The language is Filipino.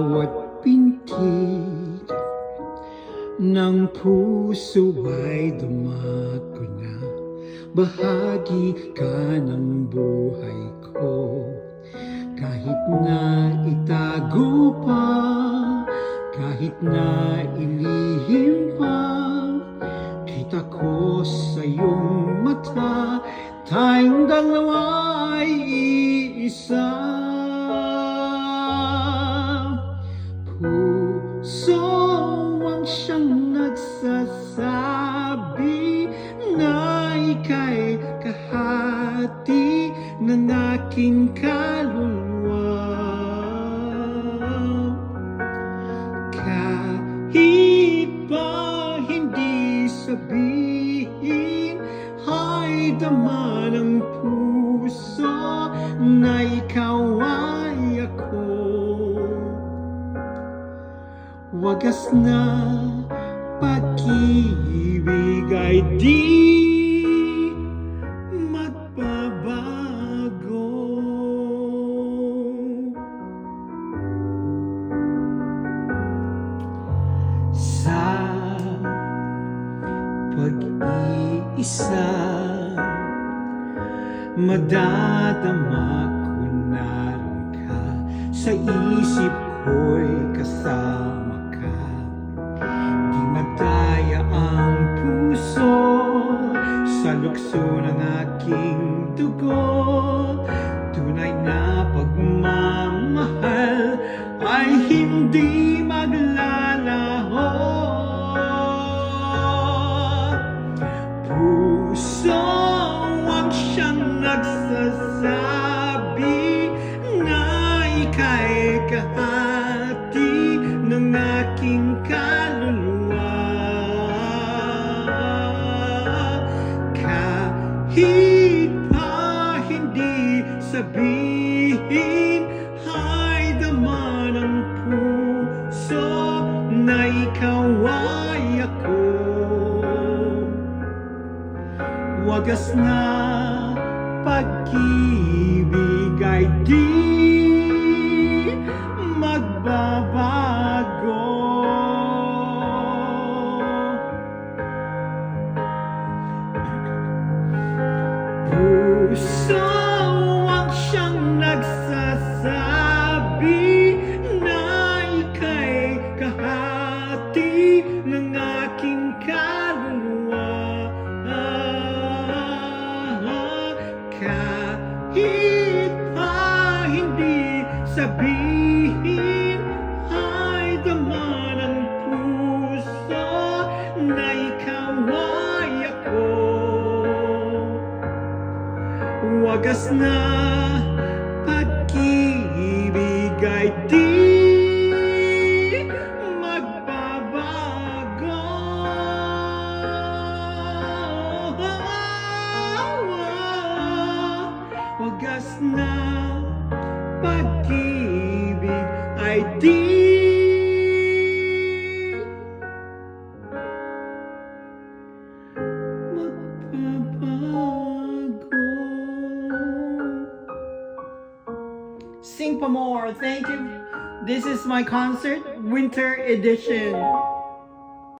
bawat pintig ng puso ay dumako na. Bahagi ka ng buhay ko, kahit na itago pa, kahit na ilihim pa. Kita ko sa iyong mata, tayong dalawa ay iisa. Puso ang siyang nagsasabi na ika'y kahati ng aking kaluluwa. Kahit pa hindi sabihin, ay dama ng puso na ikaw ay ako. Wagas na pag-ibig ay di magbabago. Sa pag-iisa, madadama ko na rin ka. Sa isip ko'y kasama ka. Di magdaya ang puso sa lukso ng aking dugo. Tunay na pagmamahal ay hindi maglalaho. Puso ang siyang nagsasabi na ika'y kahati ng aking kaluluwa. Kahit pa hindi sabihin, ay dama ng puso na ikaw ay ako. Wagas na pag-ibig ay di magbabago. Puso ang siyang nagsasabi na ika'y kahati ng aking kaluluwa. Kahit pa hindi sabihin, ay dama ng puso na ikaw ay ako. Wagas na pag-ibig ay di magbabago. Wagas na pag-ibig ay di magbabago. Sing pa more. Thank you. This is my concert, Winter Edition.